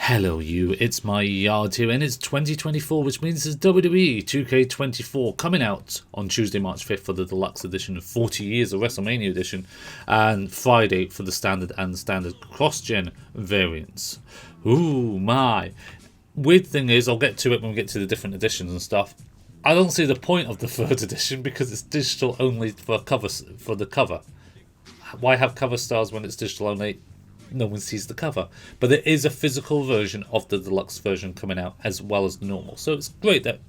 Hello you, it's my yard here and it's 2024, which means it's WWE 2K24 coming out on Tuesday, March 5th for the deluxe edition of 40 years of WrestleMania edition, and Friday for the standard and standard cross-gen variants. Ooh my. Weird thing is, I'll get to it when we get to the different editions and stuff. I don't see the point of the third edition because it's digital only for the cover. Why have cover stars when it's digital only? No one sees the cover, but there is a physical version of the deluxe version coming out as well as the normal, so it's great that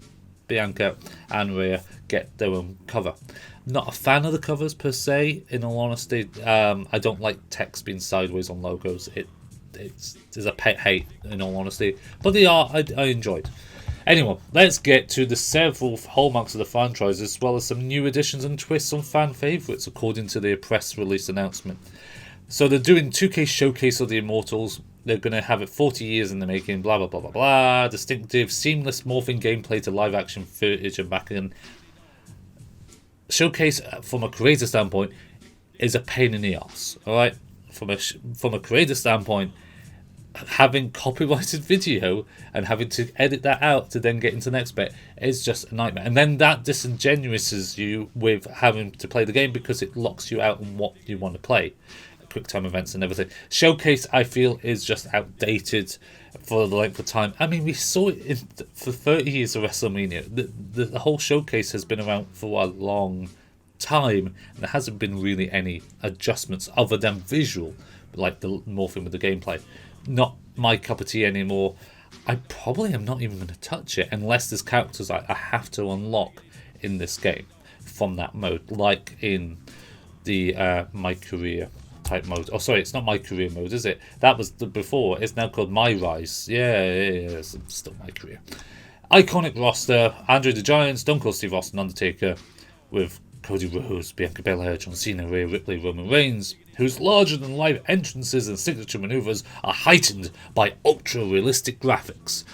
Bianca and Rhea get their own cover. Not a fan of the covers per se, in all honesty. I don't like text being sideways on logos. It's a pet hate, in all honesty, but they are I enjoyed. Anyway, let's get to the several hallmarks of the franchise, as well as some new additions and twists on fan favourites according to their press release announcement. So they're doing 2K Showcase of the Immortals. They're going to have it 40 years in the making, blah, blah, blah, blah, blah. Distinctive, seamless morphing gameplay to live-action footage and back in. Showcase, from a creator standpoint, is a pain in the arse, alright? From a creator standpoint, having copyrighted video and having to edit that out to then get into the next bit is just a nightmare. And then that disingenuouses you with having to play the game because it locks you out on what you want to play. Quick time events and everything. Showcase, I feel, is just outdated for the length of time. I mean, we saw it for 30 years of WrestleMania. The whole showcase has been around for a long time, and there hasn't been really any adjustments other than visual, like the morphing with the gameplay. Not my cup of tea anymore. I probably am not even going to touch it unless there's characters I have to unlock in this game from that mode, like in the My Career type mode. Oh, sorry, it's not My Career mode, is it? That was the before. It's now called My Rise. Yeah, it's still My Career. Iconic roster: Andre the Giant, Stone Cold Steve Austin, Undertaker, with Cody Rhodes, Bianca Belair, John Cena, Rhea Ripley, Roman Reigns, whose larger-than-life entrances and signature maneuvers are heightened by ultra-realistic graphics.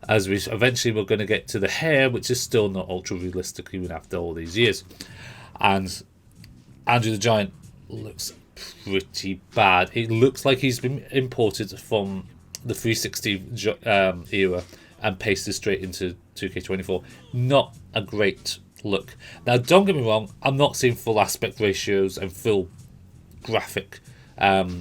As we eventually we're going to get to the hair, which is still not ultra-realistic even after all these years. And Andre the Giant looks pretty bad. It looks like he's been imported from the 360 era and pasted straight into 2K24. Not a great look. Now, don't get me wrong, I'm not seeing full aspect ratios and full graphic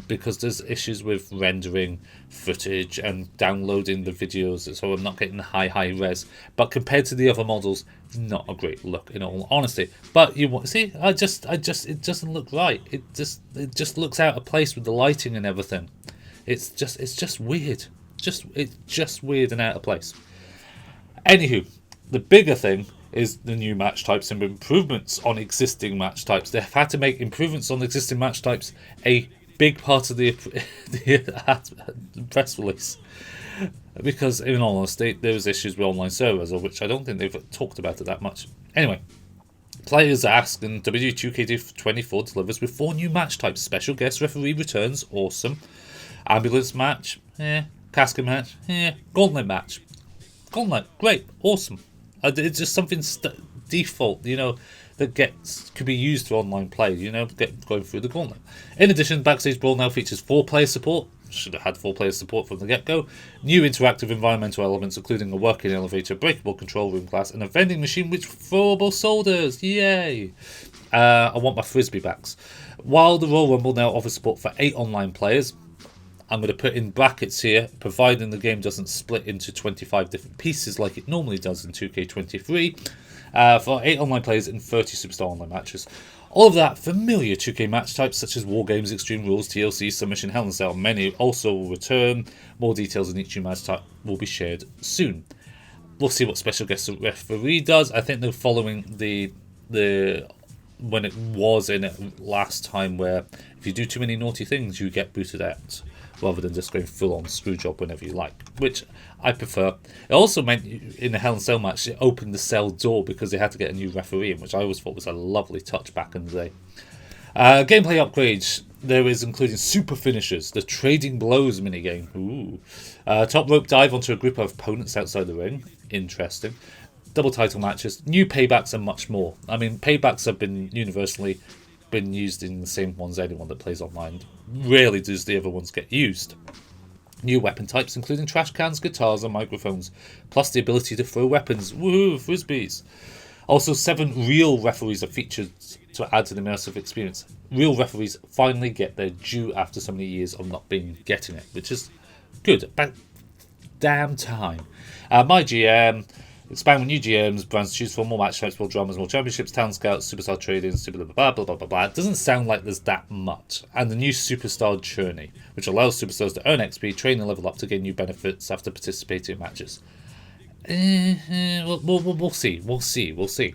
because there's issues with rendering footage and downloading the videos, so I'm not getting high res. But compared to the other models, not a great look, in all honesty. But you want see, it doesn't look right. It just looks out of place with the lighting and everything. It's just weird. It's just weird and out of place. Anywho, the bigger thing is the new match types and improvements on existing match types. They've had to make improvements on existing match types a big part of the press release, because in all honesty there was issues with online servers, of which I don't think they've talked about it that much. Anyway, players ask, and W2K24 delivers with 4 new match types. Special guest referee returns, awesome. Ambulance match, casket match, gauntlet match. Gauntlet, great, awesome. It's just something default, that could be used for online play, going through the gauntlet. In addition, Backstage Brawl now features 4-player support. Should have had 4-player support from the get-go. New interactive environmental elements, including a working elevator, breakable control room class, and a vending machine with throwable sodas. Yay! I want my Frisbee backs. While the Royal Rumble now offers support for 8 online players, I'm going to put in brackets here, providing the game doesn't split into 25 different pieces like it normally does in 2K23, for 8 online players in 30 Superstar Online matches. All of that familiar 2K match types such as War Games, Extreme Rules, TLC, Submission, Hell in a Cell, many also will return. More details on each new match type will be shared soon. We'll see what special guest referee does. I think they're following the when it was in it last time, where if you do too many naughty things you get booted out, rather than just going full on screw job whenever you like, which I prefer. It also meant in the Hell in a Cell match, it opened the cell door because they had to get a new referee in, which I always thought was a lovely touch back in the day. Gameplay upgrades. There is including super finishers, the trading blows minigame. Ooh. Top rope dive onto a group of opponents outside the ring. Interesting. Double title matches, new paybacks, and much more. I mean, paybacks have been universally used in the same ones anyone that plays online. Rarely does the other ones get used. New weapon types, including trash cans, guitars, and microphones, plus the ability to throw weapons. Woohoo, frisbees. Also, 7 real referees are featured to add to the immersive experience. Real referees finally get their due after so many years of not getting it, which is good. About damn time. My GM. Expand with new GMs, brands to choose from, more match types, more dramas, more championships, talent scouts, superstar trading, super blah blah blah blah blah. It doesn't sound like there's that much. And the new superstar journey, which allows superstars to earn XP, train and level up to gain new benefits after participating in matches. We'll see. We'll see.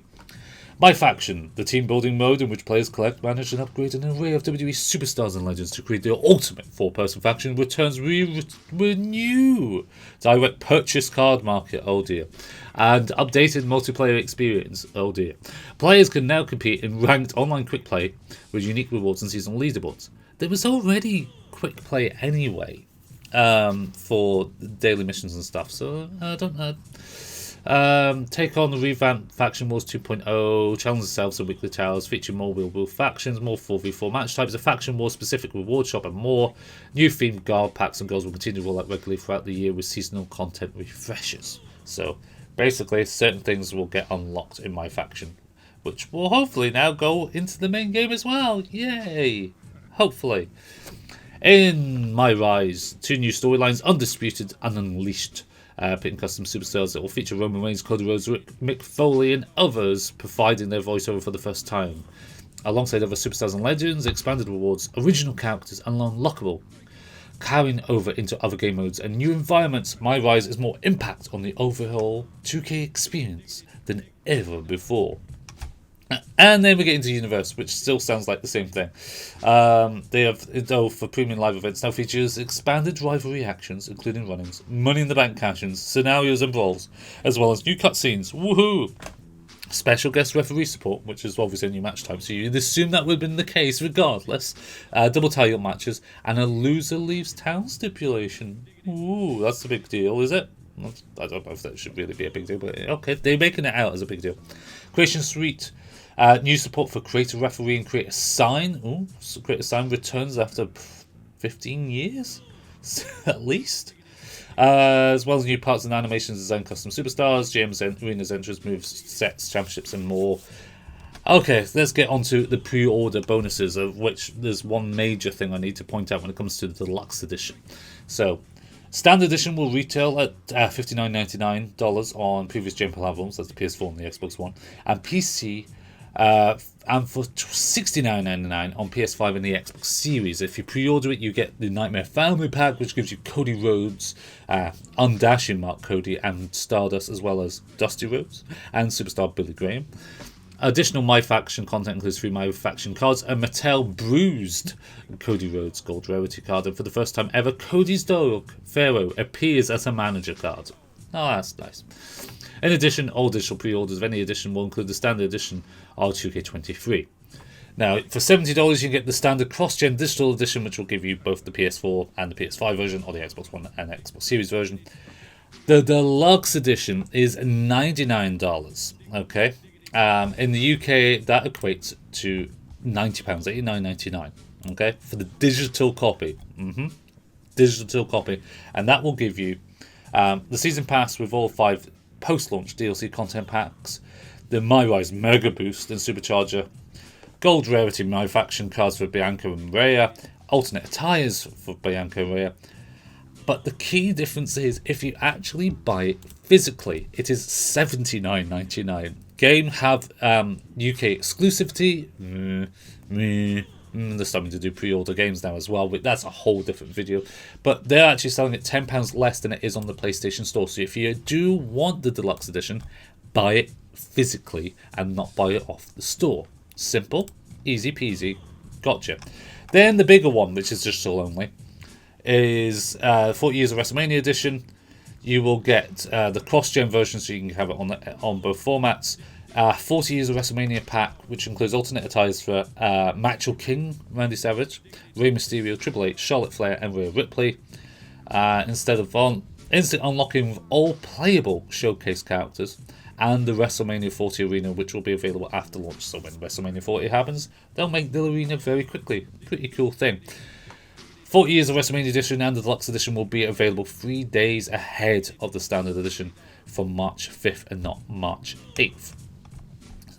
My Faction, the team building mode in which players collect, manage, and upgrade an array of WWE superstars and legends to create the ultimate 4-person faction, returns with new direct purchase card market, oh dear, and updated multiplayer experience, oh dear. Players can now compete in ranked online quick play with unique rewards and seasonal leaderboards. There was already quick play anyway for daily missions and stuff, so I don't know. Take on the revamped Faction Wars 2.0, challenge themselves and weekly towers, feature more real factions, more 4v4 match types, a Faction Wars specific reward shop, and more. New themed guard packs and goals will continue to roll out regularly throughout the year with seasonal content refreshes. So basically, certain things will get unlocked in My Faction, which will hopefully now go into the main game as well. Yay! Hopefully. In My Rise, 2 new storylines, Undisputed and Unleashed. Picking custom superstars that will feature Roman Reigns, Cody Rhodes, Mick Foley, and others providing their voiceover for the first time. Alongside other superstars and legends, expanded rewards, original characters, and unlockable. Carrying over into other game modes and new environments, My Rise is more impact on the overall 2K experience than ever before. And then we get into Universe, which still sounds like the same thing. They have, though, for premium live events, now features expanded rivalry actions, including run-ins, Money in the Bank cash-ins, scenarios and brawls, as well as new cutscenes. Woohoo! Special guest referee support, which is obviously a new match type, so you'd assume that would have been the case regardless. Double title matches, and a loser leaves town stipulation. Ooh, that's a big deal, is it? I don't know if that should really be a big deal, but okay, they're making it out as a big deal. Creation Suite. New support for Create a Referee and Create a Sign. Ooh, so Create a Sign returns after 15 years, at least. As well as new parts and animations, design custom superstars, GMs, arenas, entries, moves, sets, championships, and more. Okay, let's get on to the pre-order bonuses, of which there's one major thing I need to point out when it comes to the Deluxe Edition. So, Standard Edition will retail at $59.99 on previous gen platforms, that's the PS4 and the Xbox One, and PC, and for $69.99 on PS5 and the Xbox Series. If you pre-order it, you get the Nightmare Family Pack, which gives you Cody Rhodes, Undashing Mark Cody, and Stardust, as well as Dusty Rhodes and Superstar Billy Graham. Additional My Faction content includes 3 My Faction cards, a Mattel Bruised Cody Rhodes Gold Rarity card, and for the first time ever, Cody's dog, Pharaoh, appears as a manager card. Oh, that's nice. In addition, all digital pre-orders of any edition will include the standard edition of 2K23. Now, for $70, you can get the standard cross-gen digital edition, which will give you both the PS4 and the PS5 version, or the Xbox One and Xbox Series version. The deluxe edition is $99. Okay, in the UK that equates to £90, $89.99. Okay, for the digital copy. Digital copy, and that will give you the season pass with all 5 post-launch DLC content packs, the My Rise Mega Boost and Supercharger, Gold Rarity My Faction cards for Bianca and Rhea, alternate attires for Bianca and Rhea. But the key difference is if you actually buy it physically, it is $79.99. Game have UK exclusivity. They're starting to do pre-order games now as well, but that's a whole different video. But they're actually selling it £10 less than it is on the PlayStation Store. So if you do want the deluxe edition, buy it physically and not buy it off the store. Simple, easy peasy, gotcha. Then the bigger one, which is digital only, is 40 Years of WrestleMania edition. You will get the cross-gen version, so you can have it on both formats. 40 Years of WrestleMania pack, which includes alternate attires for Macho King, Randy Savage, Rey Mysterio, Triple H, Charlotte Flair, and Rhea Ripley. Instead of instant unlocking of all playable showcase characters, and the WrestleMania 40 arena, which will be available after launch. So when WrestleMania 40 happens, they'll make the arena very quickly. Pretty cool thing. 40 Years of WrestleMania Edition and the Deluxe Edition will be available 3 days ahead of the Standard Edition from March 5th and not March 8th.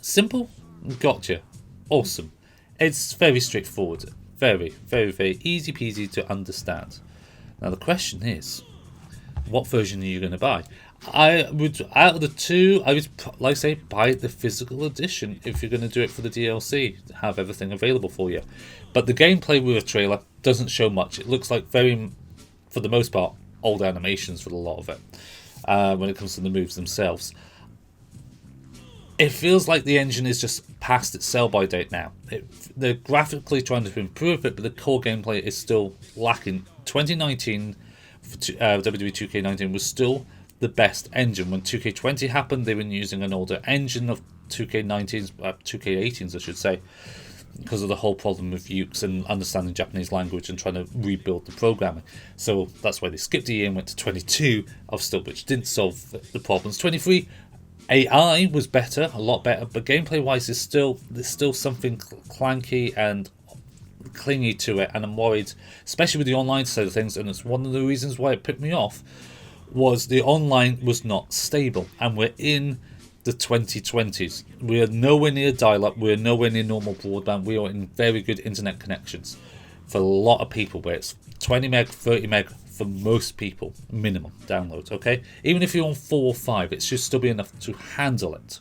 Simple? Gotcha. Awesome. It's very straightforward. Very, very, very easy peasy to understand. Now the question is, what version are you going to buy? I would, out of the two, I would, like I say, buy the physical edition if you're going to do it for the DLC, have everything available for you. But the gameplay with a trailer doesn't show much. It looks like very, for the most part, old animations for a lot of it, when it comes to the moves themselves. It feels like the engine is just past its sell-by date now. They're graphically trying to improve it, but the core gameplay is still lacking. 2019, for WWE 2K19 was still the best engine. When 2K20 happened, they were using an older engine of 2K19's, 2K18's I should say, because of the whole problem with Ukes and understanding Japanese language and trying to rebuild the programming. So that's why they skipped a year and went to 22 of still, which didn't solve the problems. 23 AI was better, a lot better, but gameplay wise there's still something clanky and clingy to it, and I'm worried, especially with the online side of things, and it's one of the reasons why it put me off, was the online was not stable, and we're in the 2020s. We are nowhere near dial-up, we're nowhere near normal broadband, we are in very good internet connections for a lot of people, where it's 20 meg, 30 meg for most people, minimum downloads, okay? Even if you're on 4 or 5, it should still be enough to handle it.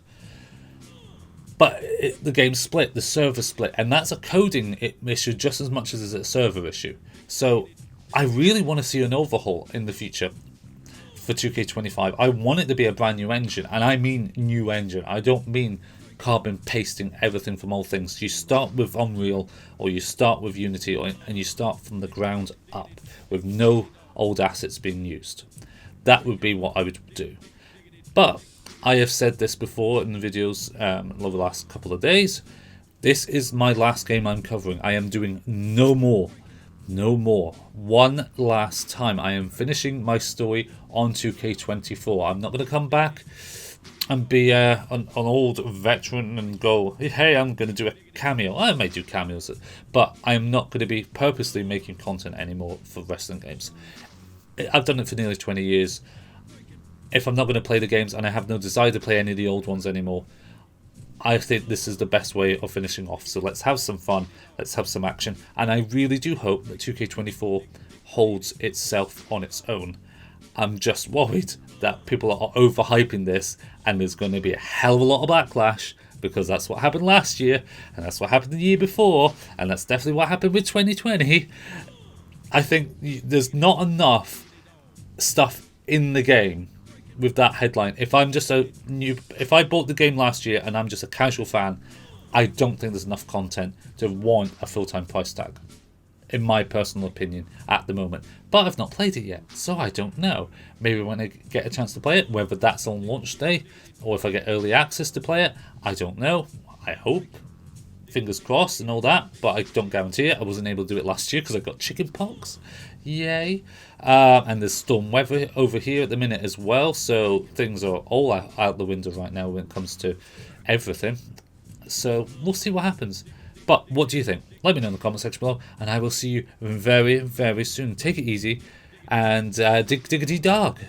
But the game's split, the server split, and that's a coding issue just as much as it's a server issue. So I really want to see an overhaul in the future for 2K25. I want it to be a brand new engine, and I mean new engine. I don't mean carbon pasting everything from old things. You start with Unreal, or you start with Unity, and you start from the ground up with no old assets being used. That would be what I would do. But I have said this before in the videos over the last couple of days. This is my last game I'm covering. I am doing no more. No more. One last time. I am finishing my story on 2K24. I'm not going to come back and be an old veteran and go, hey, I'm going to do a cameo. I may do cameos, but I am not going to be purposely making content anymore for wrestling games. I've done it for nearly 20 years. If I'm not going to play the games, and I have no desire to play any of the old ones anymore, I think this is the best way of finishing off. So let's have some fun, let's have some action, and I really do hope that 2K24 holds itself on its own. I'm just worried that people are overhyping this, and there's going to be a hell of a lot of backlash, because that's what happened last year, and that's what happened the year before, and that's definitely what happened with 2020. I think there's not enough stuff in the game with that headline. If I bought the game last year and I'm just a casual fan, I don't think there's enough content to warrant a full-time price tag, in my personal opinion, at the moment. But I've not played it yet, so I don't know. Maybe when I get a chance to play it, whether that's on launch day or if I get early access to play it, I don't know. I hope. Fingers crossed and all that, but I don't guarantee it. I wasn't able to do it last year because I got chicken pox. Yay. And there's storm weather over here at the minute as well, so things are all out the window right now when it comes to everything. So we'll see what happens. But what do you think? Let me know in the comment section below, and I will see you very, very soon. Take it easy, and diggity dog.